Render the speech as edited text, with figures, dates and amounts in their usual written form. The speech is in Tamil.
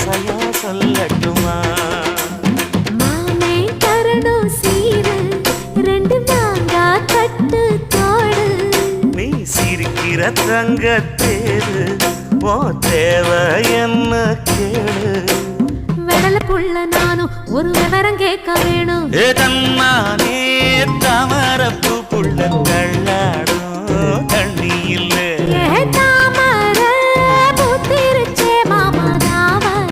ஆசையா சொல்லட்டுமா? மாமே தரணும் சீரு, ரெண்டு மாங்கா கட்டு தோடு. நீ சிரிக்கிற தங்கத்தேரு, ஓ தேவை என்ன கேளு. வெடல புள்ள நானும் ஒரு விவரம் கேட்க வேணும். தன்னானே தாமரப்பு புள்ள